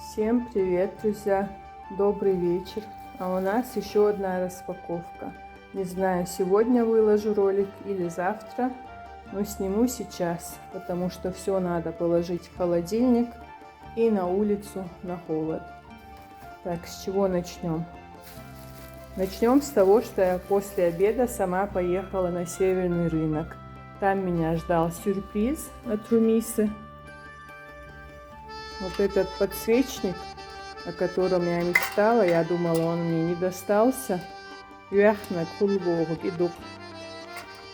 Всем привет, друзья! Добрый вечер! А у нас еще одна распаковка. Не знаю, сегодня выложу ролик или завтра, но сниму сейчас, потому что все надо положить в холодильник и на улицу на холод. Так, с чего начнем? Начнем с того, что я после обеда сама поехала на северный рынок. Там меня ждал сюрприз от Румисы. Вот этот подсвечник, о котором я мечтала, я думала, он мне не достался. Яхна Кулборг иду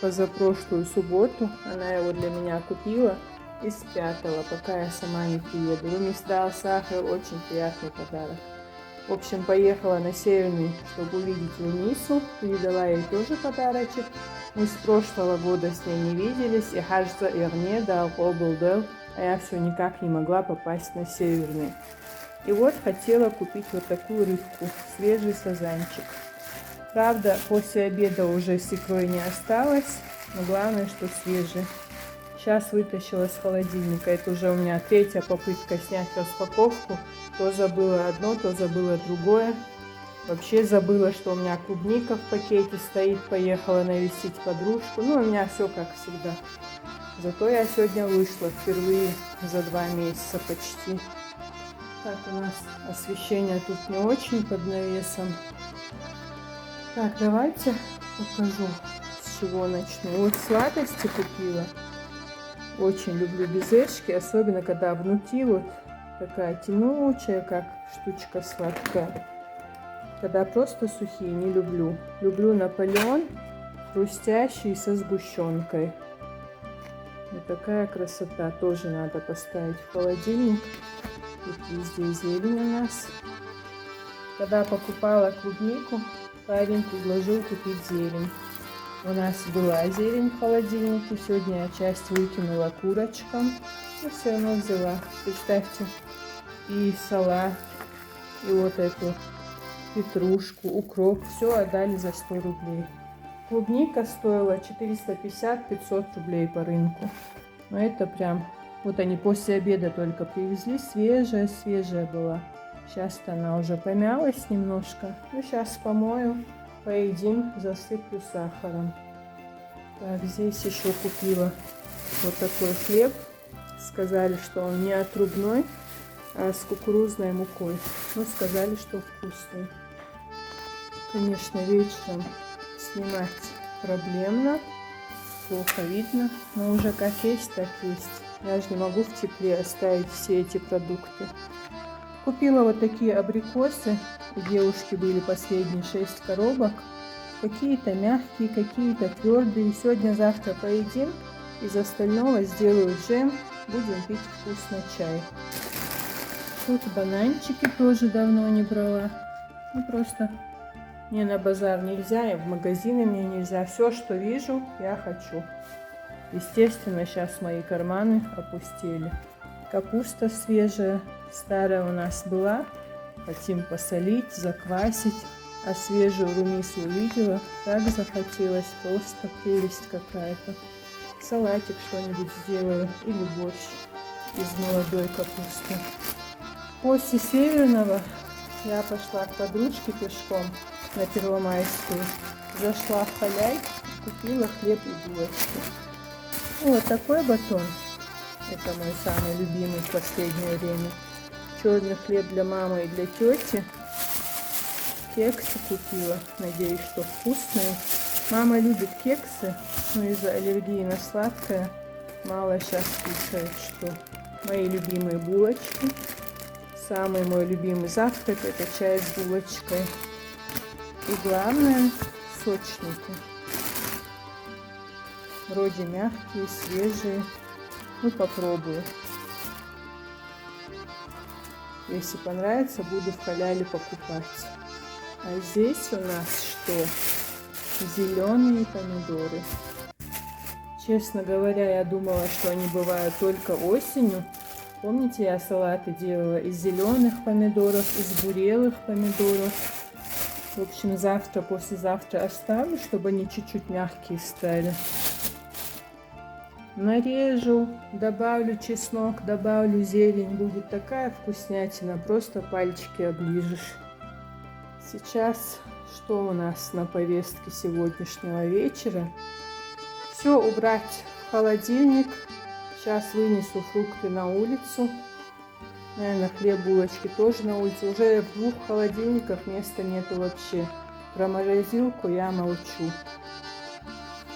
позапрошлую субботу. Она его для меня купила и спрятала, пока я сама не приеду. Румис дал сахар, очень приятный подарок. В общем, поехала на северный, чтобы увидеть Румису. Передала ей тоже подарочек. Мы с прошлого года с ней не виделись. И Хаджза Ирне дал Обалдел. А я все никак не могла попасть на северный. И вот хотела купить вот такую рыбку, свежий сазанчик. Правда, после обеда уже с икрой не осталось, но главное, что свежий. Сейчас вытащила с холодильника, это уже у меня третья попытка снять распаковку. То забыла одно, то забыла другое. Вообще забыла, что у меня клубника в пакете стоит, поехала навестить подружку. Ну, у меня все как всегда. Зато я сегодня вышла впервые за 2 месяца почти. Так, у нас освещение тут не очень под навесом. Так, давайте покажу, с чего начну. Вот сладости купила. Очень люблю безешки, особенно когда внутри вот такая тянучая, как штучка сладкая. Когда просто сухие, не люблю. Люблю Наполеон, хрустящий со сгущенкой. Вот такая красота, тоже надо поставить в холодильник. Тут везде зелень у нас. Когда покупала клубнику, парень предложил купить зелень. У нас была зелень в холодильнике, сегодня я часть выкинула курочкам, но все равно взяла. Представьте, и салат, и вот эту петрушку, укроп, все отдали за 100 рублей. Клубника стоила 450-500 рублей по рынку. Но это прям, вот они после обеда только привезли, свежая была. Сейчас-то она уже помялась немножко. Ну, сейчас помою, поедим, засыплю сахаром. Так, здесь еще купила вот такой хлеб. Сказали, что он не отрубной, а с кукурузной мукой. Ну, сказали, что вкусный. Конечно, вечером снимать проблемно, плохо видно, но уже как есть, так есть. Я же не могу в тепле оставить все эти продукты. Купила вот такие абрикосы, у девушки были последние 6 коробок. Какие-то мягкие, какие-то твердые. Сегодня-завтра поедим, из остального сделаю джем, будем пить вкусно чай. Тут бананчики тоже давно не брала. Ну просто мне на базар нельзя, и в магазины мне нельзя. Все, что вижу, я хочу. Естественно, сейчас мои карманы опустели. Капуста свежая, старая у нас была. Хотим посолить, заквасить. А свежую Румису увидела, так захотелось, просто прелесть какая-то. Салатик что-нибудь сделаю или борщ из молодой капусты. После северного я пошла к подружке пешком на Первомайскую. Зашла в Халяй, купила хлеб и булочки. Вот такой батон. Это мой самый любимый в последнее время. Черный хлеб для мамы и для тети. Кексы купила. Надеюсь, что вкусные. Мама любит кексы, но из-за аллергии на сладкое мало сейчас кушает, что. Мои любимые булочки. Самый мой любимый завтрак — это чай с булочкой. И главное — сочники. Вроде мягкие, свежие. Ну, попробую. Если понравится, буду в халяле покупать. А здесь у нас что? Зеленые помидоры. Честно говоря, я думала, что они бывают только осенью. Помните, я салаты делала из зеленых помидоров, из бурелых помидоров. В общем, завтра, послезавтра оставлю, чтобы они чуть-чуть мягкие стали. нарежу, добавлю чеснок, добавлю зелень. Будет такая вкуснятина, просто пальчики оближешь. Сейчас что у нас на повестке сегодняшнего вечера? Все убрать в холодильник. Сейчас вынесу фрукты на улицу. Наверное, хлеб, булочки тоже на улице. Уже в 2 холодильниках места нету вообще. Про морозилку я молчу.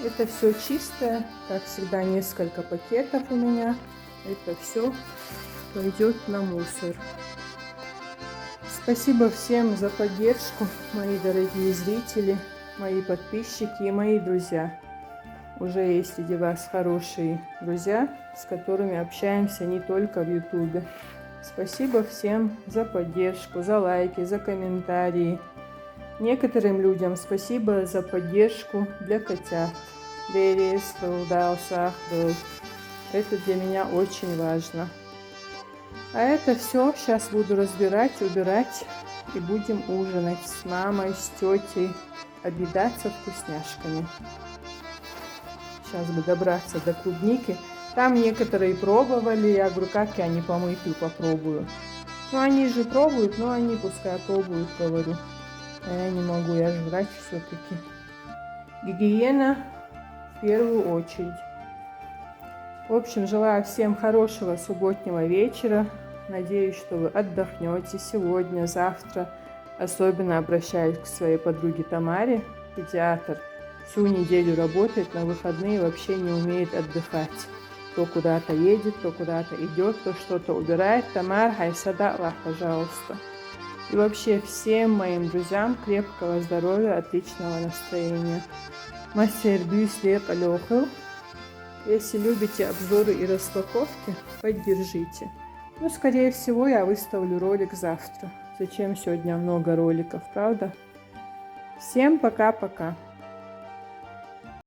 Это все чистое. Как всегда, несколько пакетов у меня. Это все пойдет на мусор. Спасибо всем за поддержку, мои дорогие зрители, мои подписчики и мои друзья. Уже есть среди вас хорошие друзья, с которыми общаемся не только в Ютубе. Спасибо всем за поддержку, за лайки, за комментарии. Некоторым людям спасибо за поддержку для котят. Это для меня очень важно. А это все сейчас буду разбирать, убирать и будем ужинать с мамой, с тетей, объедаться вкусняшками. Сейчас бы добраться до клубники. Там некоторые пробовали, я говорю, как я не помытую попробую. Ну они же пробуют, но они пускай пробуют, говорю. А я не могу, я же врач все-таки. Гигиена в первую очередь. В общем, желаю всем хорошего субботнего вечера. Надеюсь, что вы отдохнете сегодня, завтра. Особенно обращаюсь к своей подруге Тамаре, педиатр. Всю неделю работает, на выходные вообще не умеет отдыхать. То куда-то едет, то куда-то идет, то что-то убирает. Тамар, хайсада Аллах, пожалуйста. И вообще всем моим друзьям крепкого здоровья, отличного настроения. Мастер Бюслер Алёхл. Если любите обзоры и распаковки, поддержите. Ну, скорее всего, я выставлю ролик завтра. Зачем сегодня много роликов, правда? Всем пока-пока.